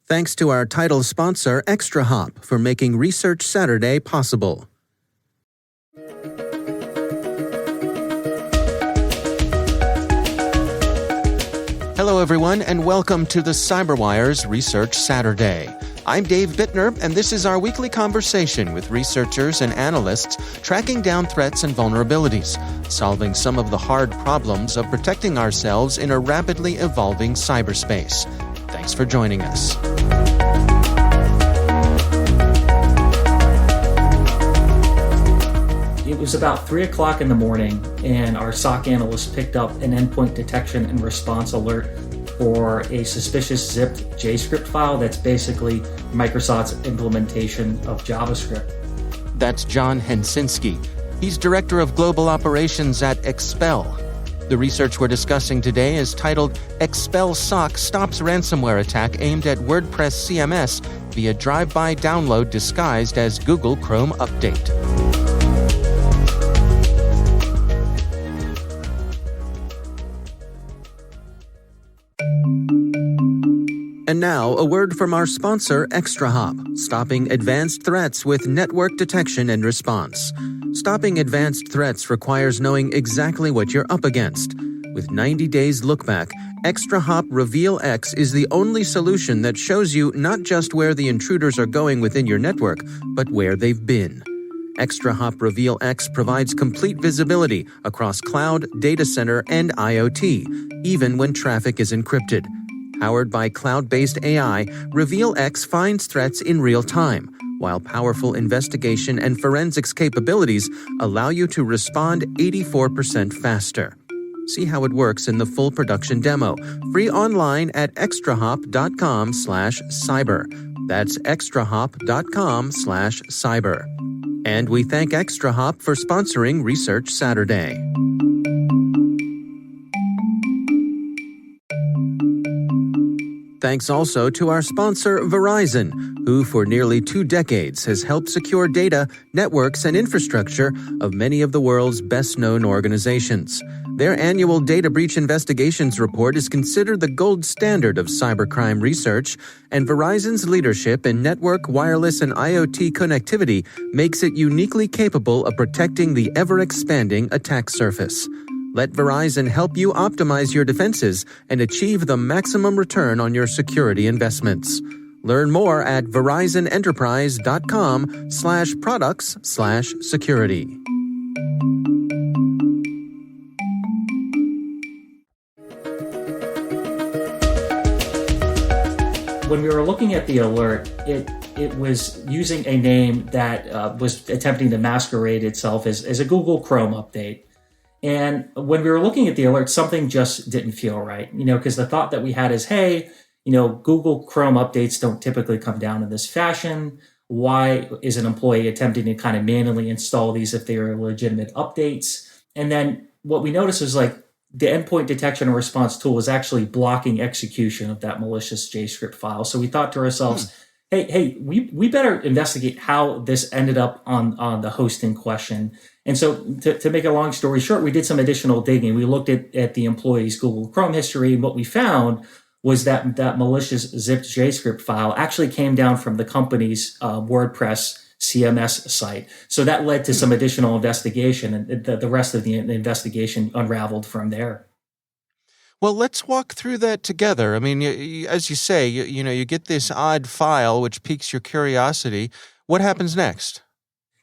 Thanks to our title sponsor, ExtraHop, for making Research Saturday possible. Hello, everyone, and welcome to the CyberWire's Research Saturday. I'm Dave Bittner, and this is our weekly conversation with researchers and analysts tracking down threats and vulnerabilities, solving some of the hard problems of protecting ourselves in a rapidly evolving cyberspace. Thanks for joining us. It was about 3 o'clock in the morning, and our SOC analyst picked up an endpoint detection and response alert for a suspicious zipped JScript file that's basically Microsoft's implementation of JavaScript. That's John Hensinski. He's Director of Global Operations at Expel. The research we're discussing today is titled Expel SOC Stops Ransomware Attack Aimed at WordPress CMS via Drive-By Download Disguised as Google Chrome Update. And now, a word from our sponsor, ExtraHop, stopping advanced threats with network detection and response. Stopping advanced threats requires knowing exactly what you're up against. With 90 days look-back, ExtraHop Reveal X is the only solution that shows you not just where the intruders are going within your network, but where they've been. ExtraHop Reveal X provides complete visibility across cloud, data center, and IoT, even when traffic is encrypted. Powered by cloud-based AI, Reveal X finds threats in real time, while powerful investigation and forensics capabilities allow you to respond 84% faster. See how it works in the full production demo, free online at extrahop.com/cyber. That's extrahop.com/cyber. And we thank ExtraHop for sponsoring Research Saturday. Thanks also to our sponsor, Verizon, who for nearly 2 decades has helped secure data, networks, and infrastructure of many of the world's best-known organizations. Their annual Data Breach Investigations Report is considered the gold standard of cybercrime research, and Verizon's leadership in network, wireless, and IoT connectivity makes it uniquely capable of protecting the ever-expanding attack surface. Let Verizon help you optimize your defenses and achieve the maximum return on your security investments. Learn more at VerizonEnterprise.com/products/security. When we were looking at the alert, it was using a name that was attempting to masquerade itself as a Google Chrome update. And when we were looking at the alert, something just didn't feel right, because the thought that we had is, hey, Google Chrome updates don't typically come down in this fashion. Why is an employee attempting to kind of manually install these if they are legitimate updates? And then what we noticed was the endpoint detection and response tool was actually blocking execution of that malicious JScript file. So we thought to ourselves, hey, we better investigate how this ended up on the host in question. And so to make a long story short, we did some additional digging. We looked at the employee's Google Chrome history, and what we found was that malicious zipped JScript file actually came down from the company's WordPress CMS site. So that led to some additional investigation, and the rest of the investigation unraveled from there. Well, let's walk through that together. I mean, as you say, you get this odd file which piques your curiosity. What happens next?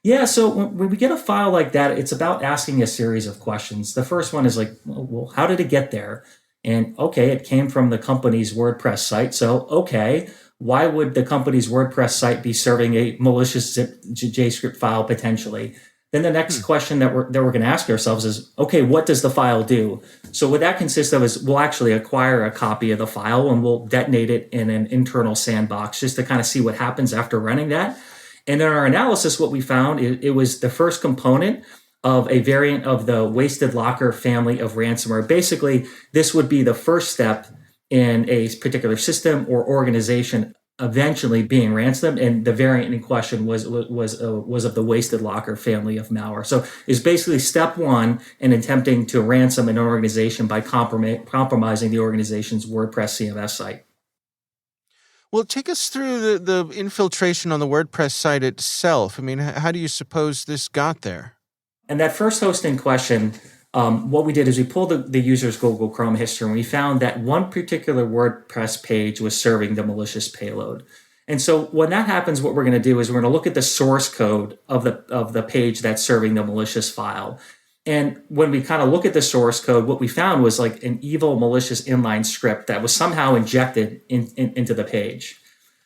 Yeah, so when we get a file like that, it's about asking a series of questions. The first one is well, how did it get there? And okay, it came from the company's WordPress site. So, okay, why would the company's WordPress site be serving a malicious JScript file potentially? Then the next question that we're going to ask ourselves is, okay, what does the file do? So what that consists of is we'll actually acquire a copy of the file and we'll detonate it in an internal sandbox just to kind of see what happens after running that. And in our analysis, what we found, it was the first component of a variant of the Wasted Locker family of ransomware. Basically, this would be the first step in a particular system or organization eventually being ransomed, and the variant in question was of the Wasted Locker family of malware. So it's basically step one in attempting to ransom an organization by compromising the organization's WordPress CMS site. Well, take us through the infiltration on the WordPress site itself. I mean, how do you suppose this got there? And that first host in question, what we did is we pulled the user's Google Chrome history, and we found that one particular WordPress page was serving the malicious payload. And so when that happens, what we're going to do is we're going to look at the source code of the page that's serving the malicious file. And when we kind of look at the source code, what we found was like an evil, malicious inline script that was somehow injected into the page.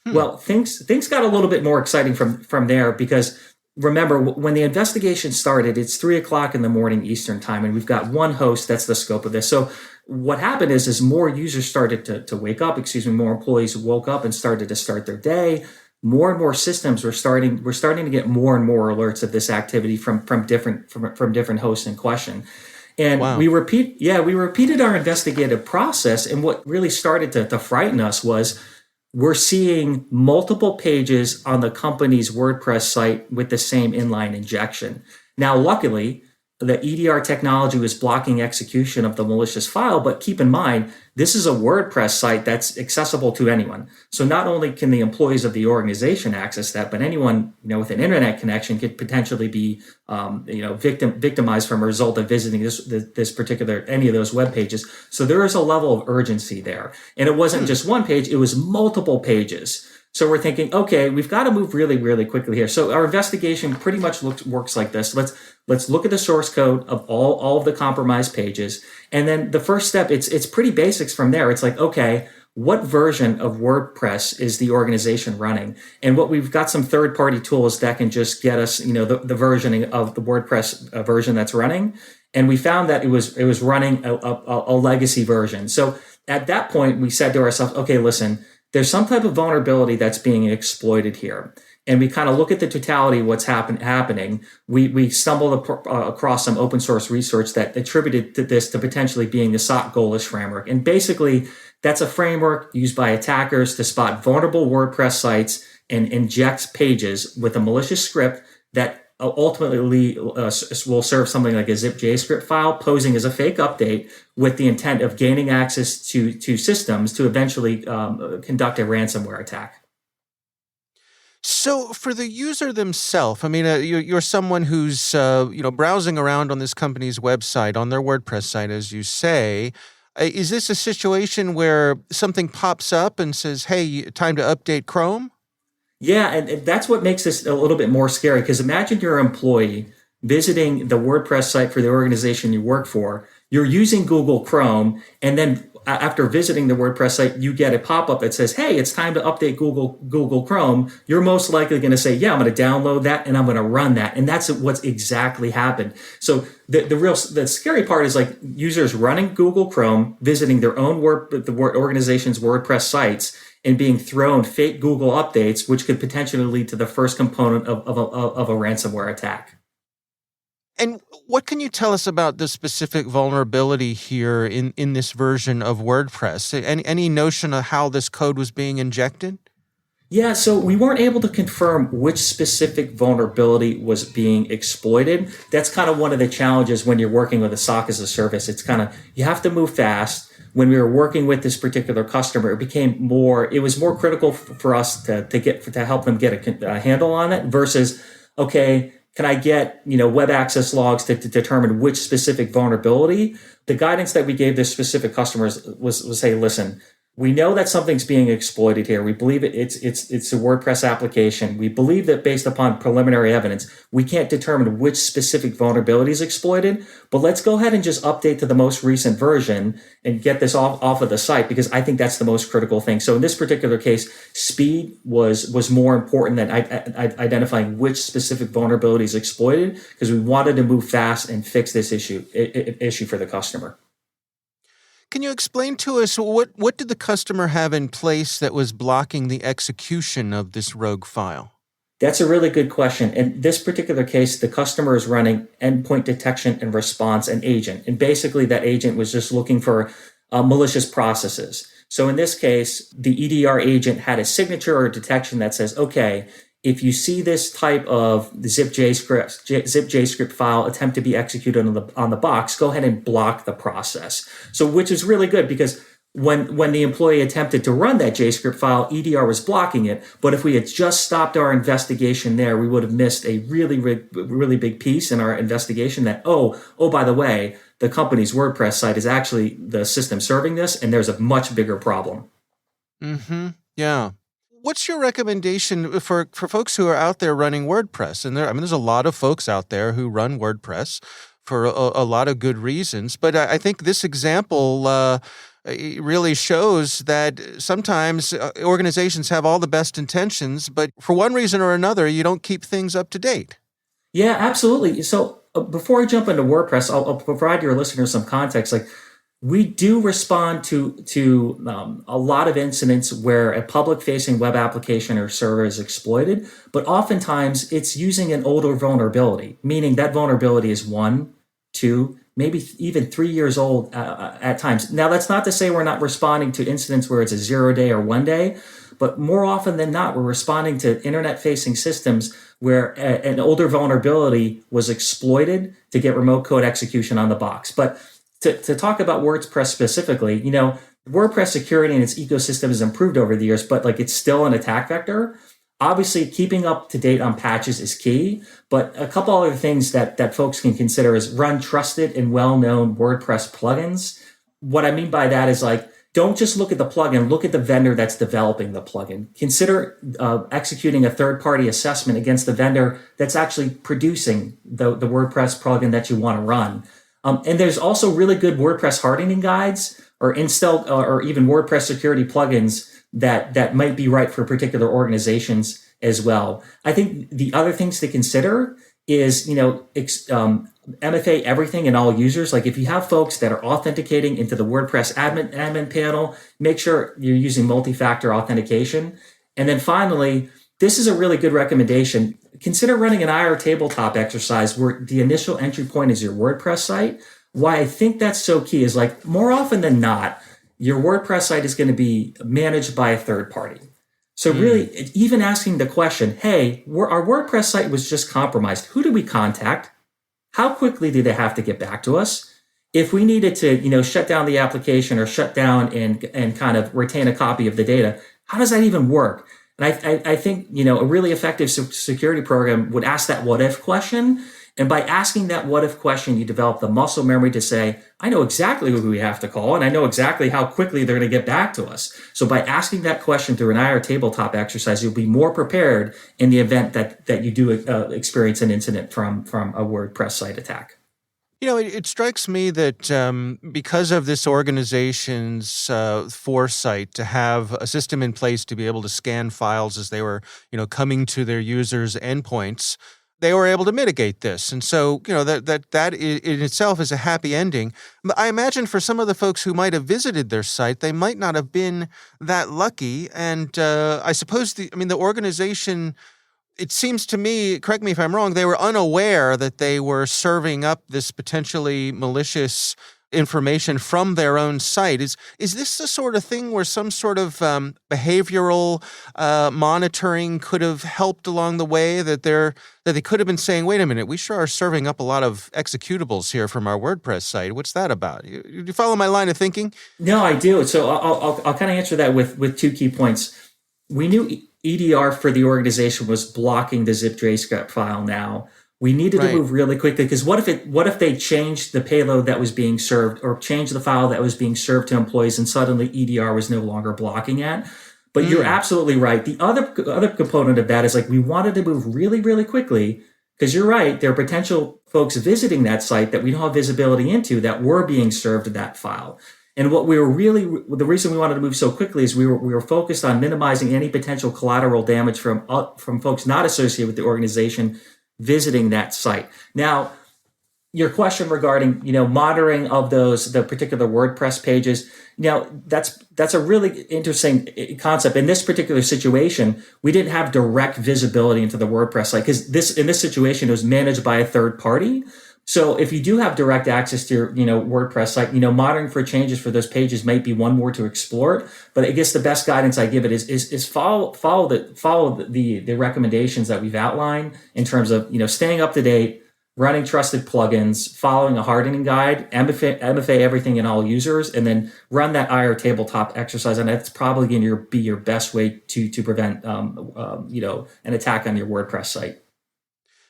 Well, things got a little bit more exciting from there, because remember, when the investigation started, it's 3:00 in the morning Eastern time, and we've got one host. That's the scope of this. So what happened is more users started to wake up. More employees woke up and started to start their day. More and more systems were starting to get more and more alerts of this activity from different hosts in question. And Wow. we repeated our investigative process. And what really started to frighten us was we're seeing multiple pages on the company's WordPress site with the same inline injection. Now, luckily, the EDR technology was blocking execution of the malicious file, but keep in mind, this is a WordPress site that's accessible to anyone. So not only can the employees of the organization access that, but anyone with an internet connection could potentially be victimized from a result of visiting this particular any of those web pages. So there is a level of urgency there, and it wasn't just one page; it was multiple pages. So we're thinking, okay, we've got to move really, really quickly here. So our investigation pretty much works like this. Let's look at the source code of all of the compromised pages. And then the first step, it's pretty basics from there. It's like, okay, what version of WordPress is the organization running? And what we've got some third-party tools that can just get us, the versioning of the WordPress version that's running. And we found that it was running a legacy version. So at that point, we said to ourselves, okay, listen, there's some type of vulnerability that's being exploited here. And we kind of look at the totality of what's happening. We stumbled across some open source research that attributed this to potentially being the SOC goalish framework. And basically, that's a framework used by attackers to spot vulnerable WordPress sites and inject pages with a malicious script that ultimately will serve something like a zip JScript file posing as a fake update with the intent of gaining access to systems to eventually conduct a ransomware attack. So for the user themselves, I mean, you're someone who's browsing around on this company's website, on their WordPress site, as you say. Is this a situation where something pops up and says, "Hey, time to update Chrome"? Yeah, and that's what makes this a little bit more scary, because imagine you're an employee visiting the WordPress site for the organization you work for. You're using Google Chrome, and then after visiting the WordPress site, you get a pop-up that says, hey, it's time to update Google Chrome. You're most likely going to say, yeah, I'm going to download that and I'm going to run that. And that's what's exactly happened. So the scary part is like users running Google Chrome, visiting their own organization's WordPress sites, and being thrown fake Google updates, which could potentially lead to the first component of a ransomware attack. And what can you tell us about the specific vulnerability here in this version of WordPress? Any notion of how this code was being injected? Yeah, so we weren't able to confirm which specific vulnerability was being exploited. That's kind of one of the challenges when you're working with a SOC as a service. It's kind of, you have to move fast. When we were working with this particular customer, it was more critical for us to help them get a handle on it versus, okay, can I get web access logs to determine which specific vulnerability? The guidance that we gave this specific customers was say, listen, we know that something's being exploited here. We believe it's a WordPress application. We believe that based upon preliminary evidence, we can't determine which specific vulnerability is exploited, but let's go ahead and just update to the most recent version and get this off of the site, because I think that's the most critical thing. So in this particular case, speed was more important than identifying which specific vulnerability is exploited, because we wanted to move fast and fix this issue for the customer. Can you explain to us what did the customer have in place that was blocking the execution of this rogue file? That's a really good question. In this particular case, the customer is running endpoint detection and response, an agent. And basically that agent was just looking for malicious processes. So in this case, the EDR agent had a signature or detection that says, okay, if you see this type of zip JScript file attempt to be executed on the box, go ahead and block the process. So which is really good, because when the employee attempted to run that JScript file, EDR was blocking it. But if we had just stopped our investigation there, we would have missed a really big piece in our investigation that, by the way, the company's WordPress site is actually the system serving this, and there's a much bigger problem. Mm-hmm. Yeah. What's your recommendation for folks who are out there running WordPress? And there's a lot of folks out there who run WordPress for a lot of good reasons. But I think this example it really shows that sometimes organizations have all the best intentions, but for one reason or another, you don't keep things up to date. Yeah, absolutely. So before I jump into WordPress, I'll provide your listeners some context. Like, we do respond to a lot of incidents where a public-facing web application or server is exploited, but oftentimes it's using an older vulnerability, meaning that vulnerability is 1, 2, maybe even 3 years old at times. Now, that's not to say we're not responding to incidents where it's a 0-day or 1-day, but more often than not, we're responding to internet-facing systems where an older vulnerability was exploited to get remote code execution on the box. But to talk about WordPress specifically, WordPress security and its ecosystem has improved over the years, but it's still an attack vector. Obviously, keeping up to date on patches is key, but a couple other things that folks can consider is run trusted and well-known WordPress plugins. What I mean by that is don't just look at the plugin, look at the vendor that's developing the plugin. Consider executing a third-party assessment against the vendor that's actually producing the WordPress plugin that you want to run. And there's also really good WordPress hardening guides or install or even WordPress security plugins that might be right for particular organizations as well. I think the other things to consider is, MFA everything and all users. Like, if you have folks that are authenticating into the WordPress admin panel, make sure you're using multi-factor authentication. And then finally, this is a really good recommendation. Consider running an IR tabletop exercise where the initial entry point is your WordPress site. Why I think that's so key is more often than not, your WordPress site is going to be managed by a third party. So really, even asking the question, hey, our WordPress site was just compromised. Who do we contact? How quickly do they have to get back to us? If we needed to, shut down the application or shut down and kind of retain a copy of the data, how does that even work? And I think, a really effective security program would ask that what if question. And by asking that what if question, you develop the muscle memory to say, I know exactly who we have to call, and I know exactly how quickly they're going to get back to us. So by asking that question through an IR tabletop exercise, you'll be more prepared in the event that you do experience an incident from a WordPress site attack. It strikes me that because of this organization's foresight to have a system in place to be able to scan files as they were, coming to their users' endpoints, they were able to mitigate this. And so, that in itself is a happy ending. I imagine for some of the folks who might have visited their site, they might not have been that lucky. And I suppose the organization, it seems to me, correct me if I'm wrong, they were unaware that they were serving up this potentially malicious information from their own site. Is this the sort of thing where some sort of behavioral monitoring could have helped along the way, that they could have been saying, wait a minute, we sure are serving up a lot of executables here from our WordPress site. What's that about? You follow my line of thinking? No, I do. So I'll kind of answer that with 2 key points. We knew EDR for the organization was blocking the zip JScript file now. We needed to move really quickly, because what if they changed the payload that was being served, or changed the file that was being served to employees, and suddenly EDR was no longer blocking it? But you're absolutely right. The other component of that is we wanted to move really, really quickly, because you're right. There are potential folks visiting that site that we don't have visibility into that were being served that file. And the reason we wanted to move so quickly is we were focused on minimizing any potential collateral damage from folks not associated with the organization visiting that site. Now, your question regarding, monitoring of the particular WordPress pages, that's a really interesting concept. In this particular situation, we didn't have direct visibility into the WordPress site, because in this situation, it was managed by a third party. So if you do have direct access to your, WordPress site, monitoring for changes for those pages might be one more to explore. But I guess the best guidance I give it is follow the recommendations that we've outlined in terms of, staying up to date, running trusted plugins, following a hardening guide, MFA everything in all users, and then run that IR tabletop exercise. And that's probably going to be your best way to prevent an attack on your WordPress site.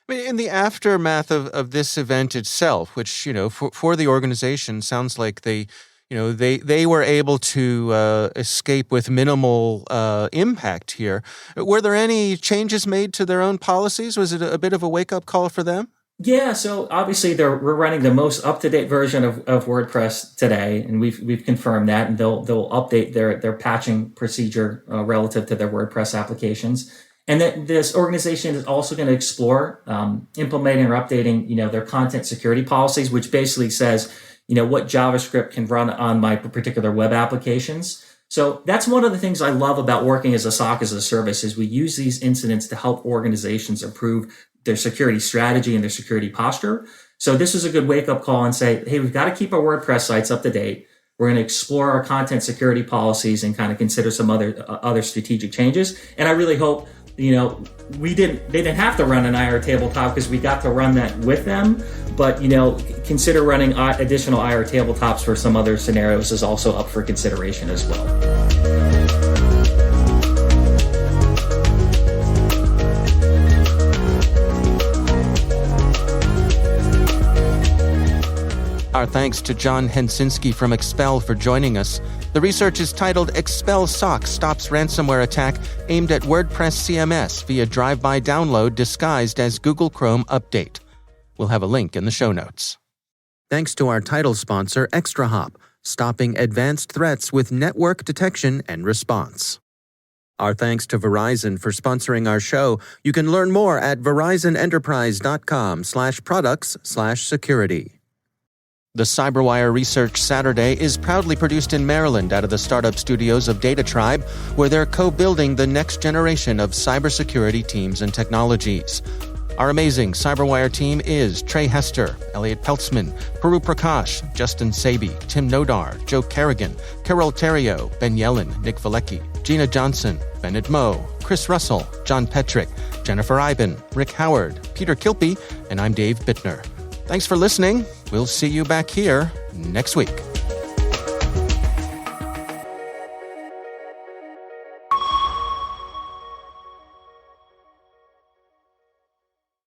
I mean, in the aftermath of this event itself, which, for the organization sounds like they were able to escape with minimal impact here. Were there any changes made to their own policies? Was it a bit of a wake-up call for them? Yeah, so obviously we're running the most up-to-date version of WordPress today, and we've confirmed that, and they'll update their patching procedure relative to their WordPress applications. And that this organization is also going to explore implementing or updating, their content security policies, which basically says, what JavaScript can run on my particular web applications. So that's one of the things I love about working as a SOC as a service is we use these incidents to help organizations improve their security strategy and their security posture. So this is a good wake-up call and say, hey, we've got to keep our WordPress sites up to date. We're going to explore our content security policies and kind of consider some other strategic changes. And I really hope, they didn't have to run an IR tabletop because we got to run that with them. But, consider running additional IR tabletops for some other scenarios is also up for consideration as well. Our thanks to John Hensinski from Expel for joining us. The research is titled Expel SOC Stops Ransomware Attack Aimed at WordPress CMS via Drive-By Download Disguised as Google Chrome Update. We'll have a link in the show notes. Thanks to our title sponsor, ExtraHop, stopping advanced threats with network detection and response. Our thanks to Verizon for sponsoring our show. You can learn more at verizonenterprise.com/products/security. The CyberWire Research Saturday is proudly produced in Maryland out of the startup studios of Data Tribe, where they're co-building the next generation of cybersecurity teams and technologies. Our amazing CyberWire team is Trey Hester, Elliot Peltzman, Puru Prakash, Justin Sabi, Tim Nodar, Joe Kerrigan, Carol Terrio, Ben Yellen, Nick Valecki, Gina Johnson, Bennett Moe, Chris Russell, John Petrick, Jennifer Iben, Rick Howard, Peter Kilpie, and I'm Dave Bittner. Thanks for listening. We'll see you back here next week.